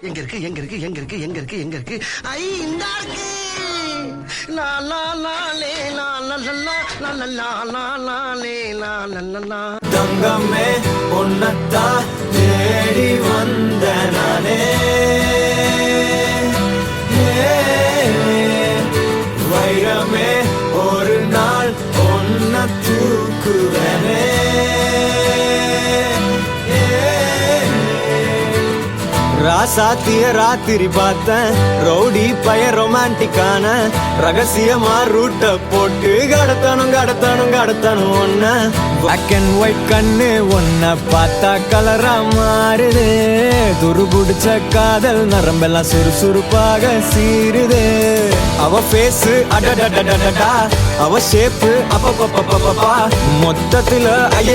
எங்க இருக்கு எங்க இருக்கு எங்க இருக்கு எங்க இருக்கு எங்க இருக்கு ஐ இந்த இருக்கு லா லா லா லே லா லா லா லா லா லா லா லா லே லா லா லா லா தங்கமே பொன்னத்தா தேடி வந்த நானே வைரமே ஒரு நாள் பொன்ன தூக்குவனே ராசாத்திய ராத்திரி பார்த்தேன் ரவுடி பய ரொமான்டிக்கான ரகசியமா ரூட்ட போட்டு கடத்தணும் கடத்தணும் கடத்தணும் ஒன்ன பிளாக் அண்ட் ஒயிட் கண்ணு ஒன்ன பார்த்தா கலரா மாறுது துருபுடிச்ச காதல் நரம்பெல்லாம் சுறுசுறுப்பாக சீருது அவ பேசு அடடடடடா அவ ஷேப்பு அப்பப்பப்பப்பப்பா மொத்தத்துல ஐய